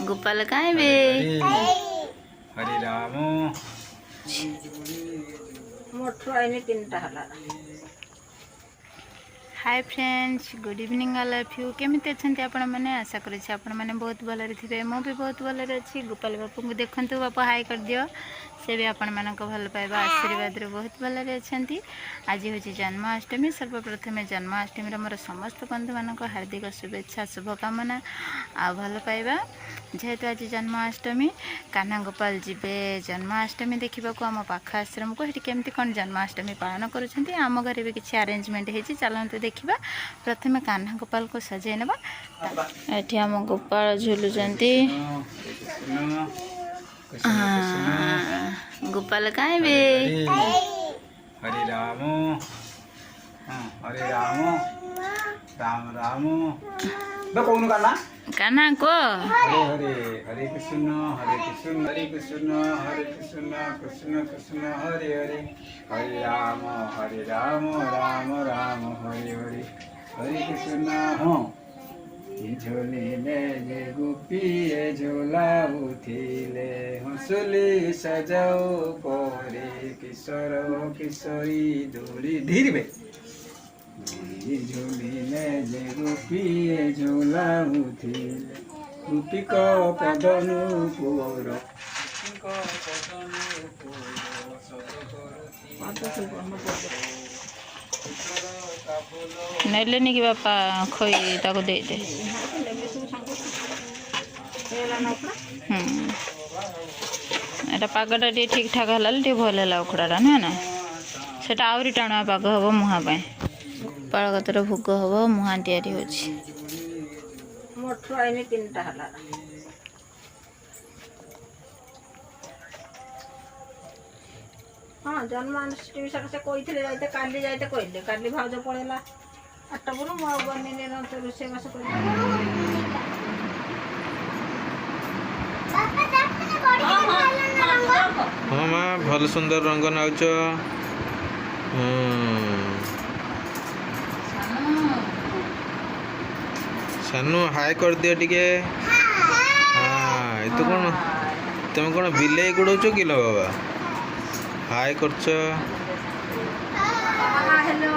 गोपाल कहाँ बे? Hare Ram hi friends, good evening all of you. केमिति अच्छे आपण मैंने? आशा करुच्छे आपण मैंने बहुत भलरे थे। मु भी बहुत भलरे अच्छी। गोपाल बापू को देखते बापा हाय कर दियो। से भी आपण मान भल पाइबा आशीर्वाद रे बहुत भलरे अच्छी। आज हूँ जन्माष्टमी। सर्वप्रथम जन्माष्टमी मोर समस्त बंधु मान हार्दिक शुभेच्छा शुभकामना आ भल पाइबा। जेहेतु आज जन्माष्टमी कान्हा गोपाल जीवे जन्माष्टमी देखा आम पाख आश्रम को। केमती कौन जन्माष्टमी पालन करुँच आम घर भी किसी आरेंजमेंट होती। चलते देखा। प्रथम कान्हा गोपाल को सजाई नवा। ये आम गोपाल झुलुचंती। गोपाल कहाँ बे? हरे राम हरे राम राम राम कौन काना कान्हा को हरे हरे हरे कृष्ण हरे कृष्ण हरे कृष्ण हरे कृष्ण कृष्ण कृष्ण हरे हरे हरे राम राम राम हरे हरे हरे कृष्ण। हाँ झोलिले जे गोपीए झोला उठिले हंसुली सजाओ परे किशोर किशोरी दूरी धीरे बे झोलिले जे गोपीए झोला उठिले गोपी को पदनु पुर नैले नहीं कि बापा खोई ताको दे दे। एटा पागटा टे ठीक ठाक हला टे भल है उखड़ाटा नुहे ना। सेटा आहरी टाणुआ पाग हम मुहाँ पागतर भोग हम मुहाँ तैयारी होची। हाँ जन्माष्टमी से कहते जाते काली जाते कहले काली भाज पड़ेगा 8टा बेलू मुझे बनी रोषेबास कर। हाँ माँ भल सुंदर रंग नाच। सानू हाय कर दियो टिके। हाँ ये तो कौन तुम कौन बिले गुड़ौच कि बाबा हाय करछ। हेलो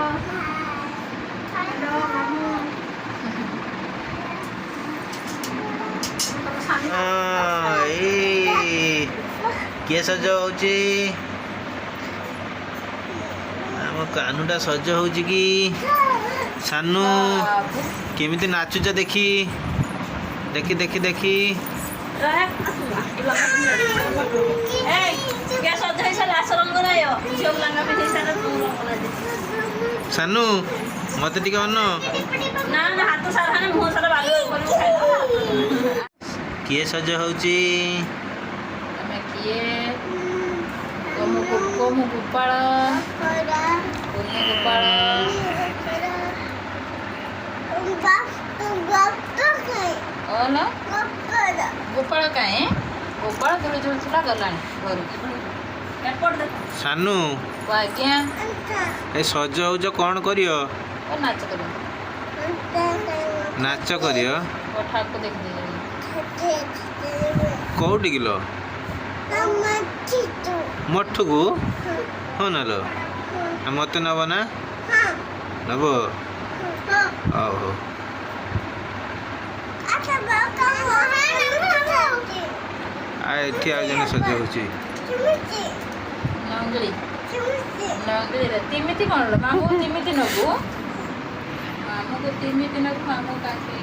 किए सज होची आम कानुटा सज होची कि सानू केमिति नाचुच देखी देखी देखी देखी सानू मत टिके अन्न किए सज होची गोपाल गोपाल कहीं गोपाल दूर झुलुला गला घर सानू आज्ञा ए सज होज कौन करियो नाच कर नाच करियो ठाक देख कौटी किलो मठ को हाँ नलो मत नब ना नब हो एठी आ जने सज होची नंगली नंगली रे तिमिति कोन लो मामू तिमिति नबु मामू को तिमिति नबु मामू काके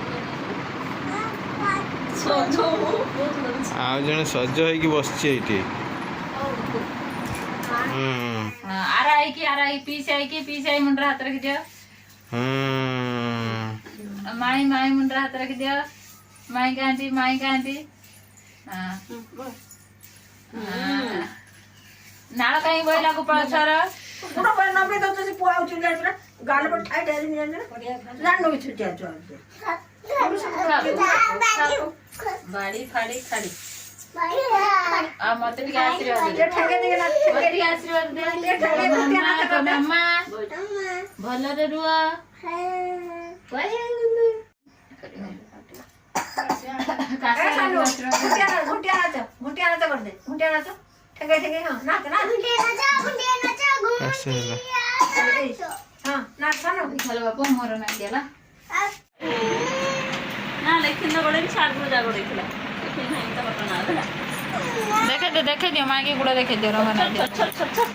आ जने सज है कि बसची एठी आरा पीस आई मुंडरा हाथ रख दियो। माई माई मुंडरा हाथ रख दियो। माई गांधी नाल कहीं बोला गोपाल सर नबे तो पुआ गाल पर ठाई जान छुटिया बाड़ी फाड़ी खाड़ी मत आशीर्वाद दे मामा भलरे रुह सानू घुटिया नाच कर दे घुटिया नाच ठेके ठेके हां नाच नाच ଆସ ହେଲା हां नाच सानू ଭଲ ବାପା ମୋର ନା ଦିଆଲା ନା ଲେଖିନ ଗୋଡେ ବି ଛାଡ ପୂଜା ଗୋଡେଇଥିଲା ଲେଖିନ ନାହିଁ ତା ଘଟଣା ହେଲା ଦେଖେ ଦିଅ ମାଇକି ଗୁଡା ଦେଖେ ଦିଅ ରଙ୍ଗ ନା ଦିଅ ଛୋଟ ଛୋଟ